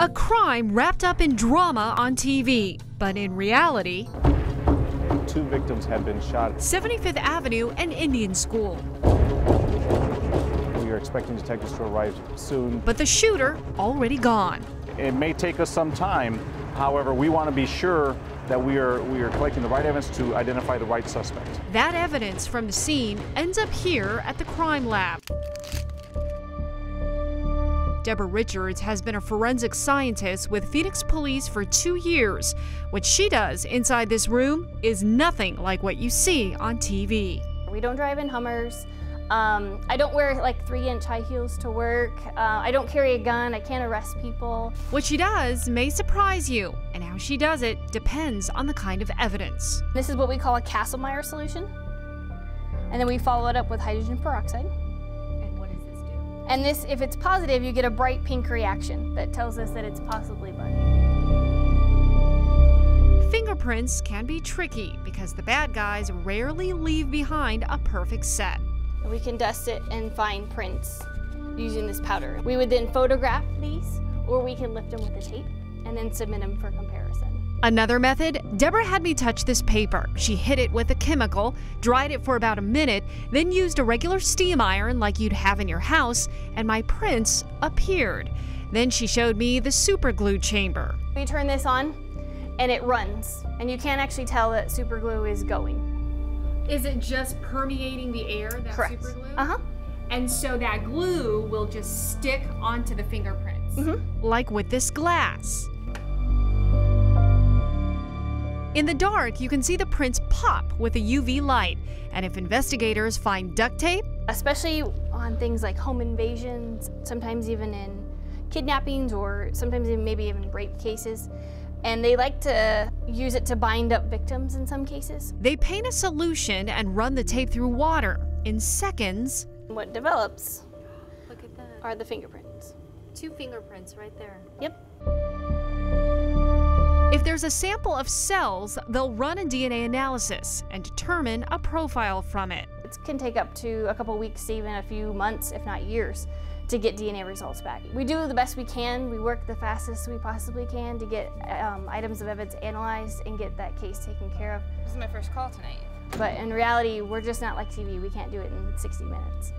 A crime wrapped up in drama on TV, but in reality, 2 victims had been shot. 75th Avenue and Indian School. We are expecting detectives to arrive soon. But the shooter already gone. It may take us some time. However, we want to be sure that we are collecting the right evidence to identify the right suspect. That evidence from the scene ends up here at the crime lab. Deborah Richards has been a forensic scientist with Phoenix Police for 2 years. What she does inside this room is nothing like what you see on TV. We don't drive in Hummers. I don't wear like 3-inch high heels to work. I don't carry a gun. I can't arrest people. What she does may surprise you, and how she does it depends on the kind of evidence. This is what we call a Castlemeyer solution. And then we follow it up with hydrogen peroxide. And what does this do? And this, if it's positive, you get a bright pink reaction that tells us that it's possibly blood. Fingerprints can be tricky because the bad guys rarely leave behind a perfect set. We can dust it and find prints using this powder. We would then photograph these, or we can lift them with the tape and then submit them for comparison. Another method, Deborah had me touch this paper. She hit it with a chemical, dried it for about a minute, then used a regular steam iron like you'd have in your house, and my prints appeared. Then she showed me the super glue chamber. We turn this on and it runs, and you can't actually tell that super glue is going. Is it just permeating the air, that Correct. super glue? Uh-huh. And so that glue will just stick onto the fingerprints, like with this glass. In the dark, you can see the prints pop with a UV light. And if investigators find duct tape, Especially on things like home invasions, sometimes even in kidnappings, or sometimes maybe even rape cases. And they like to use it to bind up victims in some cases. they paint a solution and run the tape through water. In seconds, What develops Look at that. are the fingerprints. 2 fingerprints right there. Yep. if there's a sample of cells, they'll run a DNA analysis and determine a profile from it. It can take up to a couple weeks to even a few months, if not years, to get DNA results back. We do the best we can. We work the fastest we possibly can to get items of evidence analyzed and get that case taken care of. This is my first call tonight. But in reality, we're just not like TV. We can't do it in 60 minutes.